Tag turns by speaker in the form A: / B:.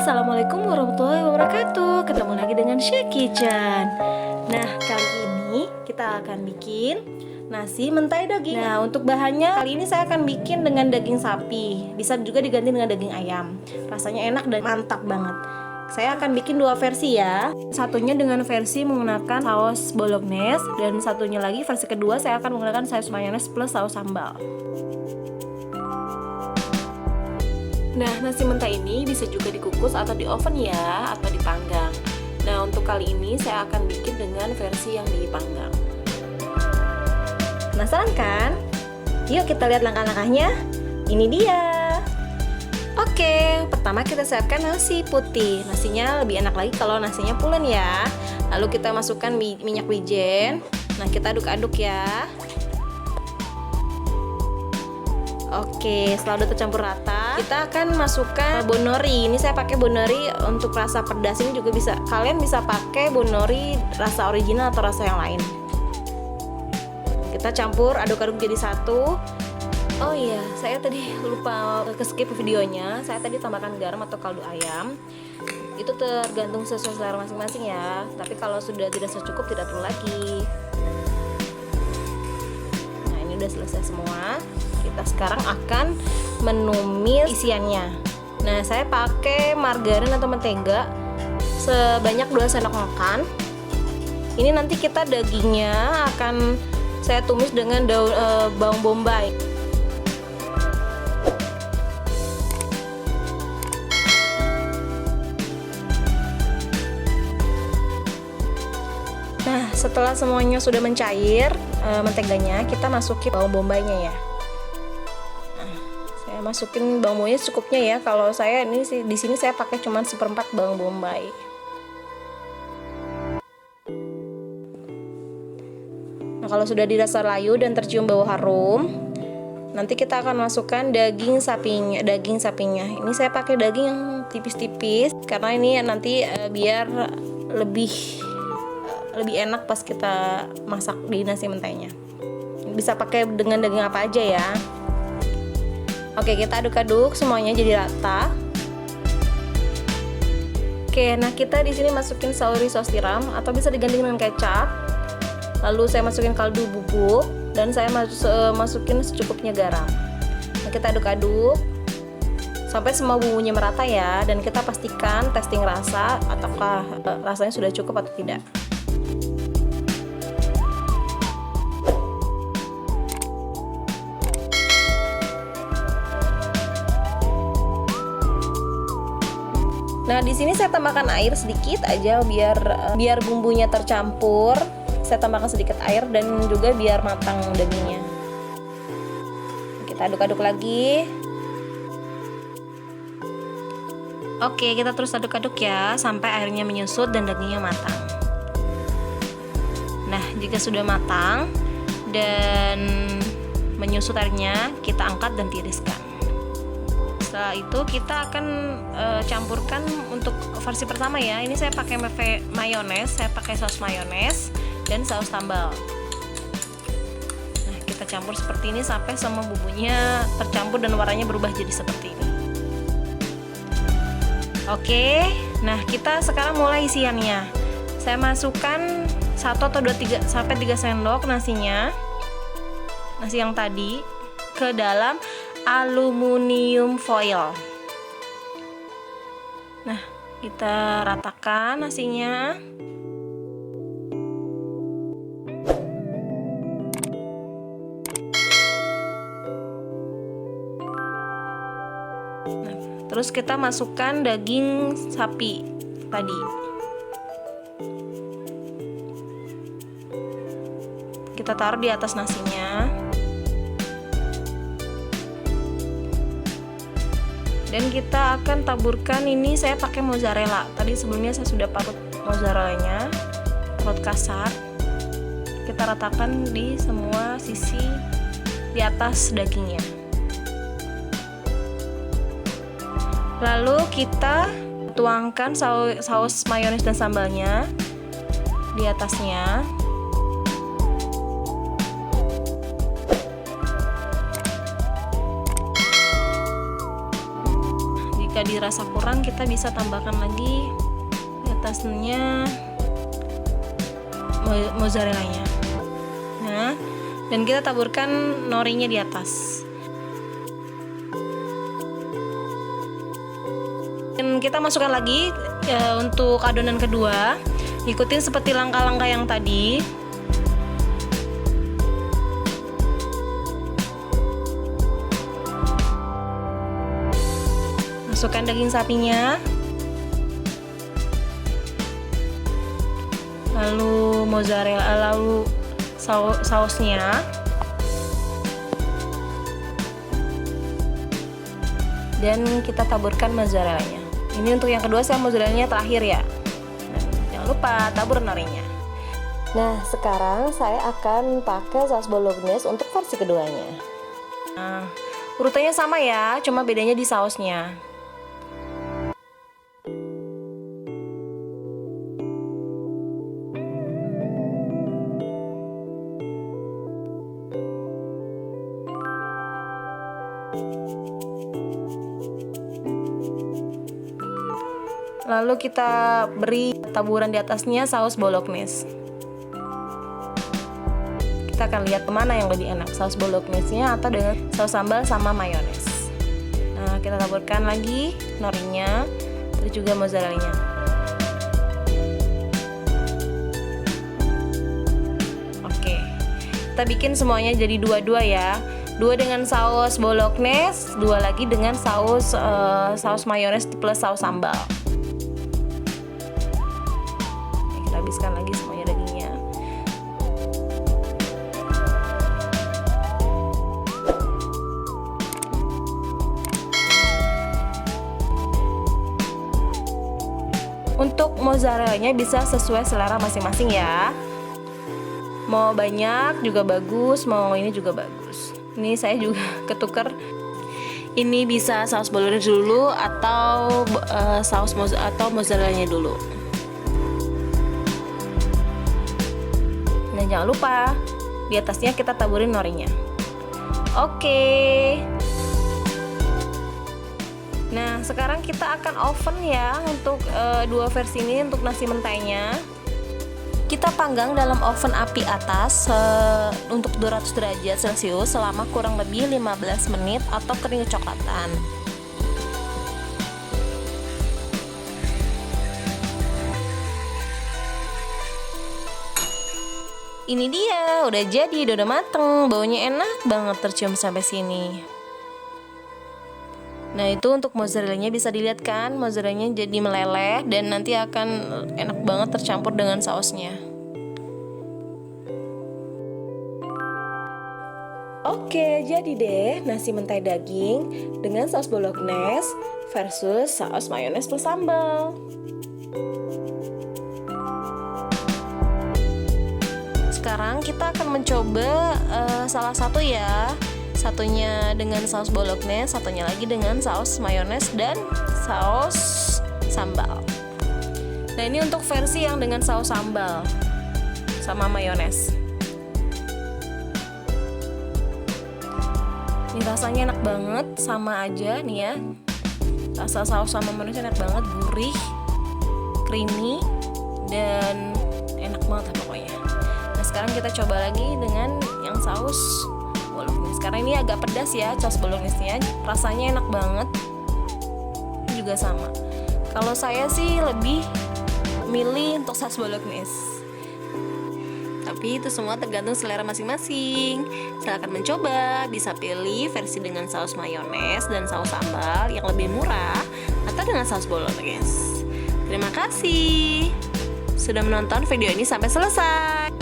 A: Assalamualaikum warahmatullahi wabarakatuh. Ketemu lagi dengan Syah Kitchen. Nah, kali ini kita akan bikin nasi mentai daging. Nah, untuk bahannya kali ini saya akan bikin dengan daging sapi. Bisa juga diganti dengan daging ayam. Rasanya enak dan mantap banget. Saya akan bikin dua versi ya. Satunya dengan versi menggunakan saus bolognese, dan satunya lagi versi kedua saya akan menggunakan saus mayones plus saus sambal. Nah, nasi mentai ini bisa juga dikukus atau di oven ya, atau dipanggang. Nah, untuk kali ini saya akan bikin dengan versi yang dipanggang. Penasaran kan? Yuk kita lihat langkah-langkahnya. Ini dia. Oke, pertama kita siapkan nasi putih. Nasinya lebih enak lagi kalau nasinya pulen ya. Lalu kita masukkan minyak wijen. Nah, kita aduk-aduk ya. Oke, setelah udah tercampur rata, kita akan masukkan bonori. Ini saya pakai bonori untuk rasa pedas, ini juga bisa. Kalian bisa pakai bonori rasa original atau rasa yang lain. Kita campur, aduk-aduk jadi satu. Oh iya, saya tadi lupa skip videonya. Saya tadi tambahkan garam atau kaldu ayam. Itu tergantung sesuai selera masing-masing ya. Tapi kalau sudah dirasa cukup, tidak perlu lagi. Nah, ini udah selesai semua. Kita sekarang akan menumis isiannya. Nah, saya pakai margarin atau mentega sebanyak 2 sendok makan. Ini nanti kita dagingnya akan saya tumis dengan bawang bombay. Nah, setelah semuanya sudah mencair menteganya, kita masukin bawang bombaynya ya. Masukin bawang bombay secukupnya ya. Kalau saya ini sih di sini saya pakai cuma 1/4 bawang bombay. Nah, kalau sudah dirasa layu dan tercium bau harum, nanti kita akan masukkan daging sapinya. Ini saya pakai daging yang tipis-tipis karena ini nanti biar lebih enak pas kita masak di nasi mentainya. Bisa pakai dengan daging apa aja ya. Oke, kita aduk-aduk semuanya jadi rata. Oke, nah kita di sini masukin sauri saus tiram atau bisa diganti dengan kecap. Lalu saya masukin kaldu bubuk dan saya masukin secukupnya garam. Nah, kita aduk-aduk sampai semua bumbunya merata ya, dan kita pastikan testing rasa ataukah rasanya sudah cukup atau tidak. Nah, di sini saya tambahkan air sedikit aja biar bumbunya tercampur. Saya tambahkan sedikit air dan juga biar matang dagingnya. Kita aduk-aduk lagi. Oke, kita terus aduk-aduk ya sampai airnya menyusut dan dagingnya matang. Nah, jika sudah matang dan menyusut airnya, kita angkat dan tiriskan. Setelah itu kita akan campurkan untuk versi pertama ya. Ini saya pakai mayones, saya pakai saus mayones dan saus sambal. Nah, kita campur seperti ini sampai semua bumbunya tercampur dan warnanya berubah jadi seperti ini. Oke, nah kita sekarang mulai isiannya. Saya masukkan 1 atau 3 sendok nasinya, nasi yang tadi, ke dalam aluminium foil. Nah, kita ratakan nasinya. Nah, terus kita masukkan daging sapi tadi. Kita taruh di atas nasinya. Dan kita akan taburkan, ini saya pakai mozzarella. Tadi sebelumnya saya sudah parut mozzarellanya, parut kasar. Kita ratakan di semua sisi di atas dagingnya. Lalu kita tuangkan saus mayones dan sambalnya di atasnya. jika dirasa kurang, kita bisa tambahkan lagi di atasnya mozzarellanya. Nah, dan kita taburkan norinya di atas. Dan kita masukkan lagi untuk adonan kedua. Ikutin seperti langkah-langkah yang tadi. Masukkan daging sapinya, lalu mozzarella, lalu sausnya, dan kita taburkan mozzarellanya. Ini untuk yang kedua, saya mozzarellanya terakhir ya. Nah, jangan lupa tabur norinya. Nah, sekarang saya akan pakai saus bolognese untuk versi keduanya. Nah, urutannya sama ya, cuma bedanya di sausnya. Lalu kita beri taburan di atasnya saus bolognese. Kita akan lihat kemana yang lebih enak, saus bolognese-nya atau dengan saus sambal sama mayones. Nah, kita taburkan lagi norinya, terus juga mozzarellanya. Oke, kita bikin semuanya jadi dua-dua ya. 2 dengan saus bolognese, 2 lagi dengan saus mayones plus saus sambal. Kita habiskan lagi semuanya dagingnya. Untuk mozzarellanya bisa sesuai selera masing-masing ya. Mau banyak juga bagus, mau ini juga bagus. Ini saya juga ketuker. Ini bisa saus bolognese dulu atau mozzarellanya dulu. Nah, jangan lupa di atasnya kita taburin norinya. Oke. Nah, sekarang kita akan oven ya untuk dua versi ini. Untuk nasi mentainya kita panggang dalam oven api atas untuk 200 derajat celcius selama kurang lebih 15 menit atau kering kecoklatan. Ini dia, udah jadi, udah mateng, baunya enak banget tercium sampai sini. Nah, itu untuk mozzarellanya bisa dilihat kan, mozzarellanya jadi meleleh dan nanti akan enak banget tercampur dengan sausnya. Oke, jadi deh nasi mentai daging dengan saus bolognese versus saus mayones plus sambal. Sekarang kita akan mencoba salah satu ya. Satunya dengan saus bolognese, satunya lagi dengan saus mayones dan saus sambal. Nah, ini untuk versi yang dengan saus sambal sama mayones. Ini rasanya enak banget, sama aja nih ya. Rasa saus sama mayones enak banget, gurih, creamy, dan enak banget lah pokoknya. Nah, sekarang kita coba lagi dengan yang saus bolognese. Karena ini agak pedas ya saus bolognese-nya, rasanya enak banget. Ini juga sama. Kalau saya sih lebih milih untuk saus bolognese. Tapi itu semua tergantung selera masing-masing. Silahkan mencoba, bisa pilih versi dengan saus mayones dan saus sambal yang lebih murah atau dengan saus bolognese. Terima kasih sudah menonton video ini sampai selesai.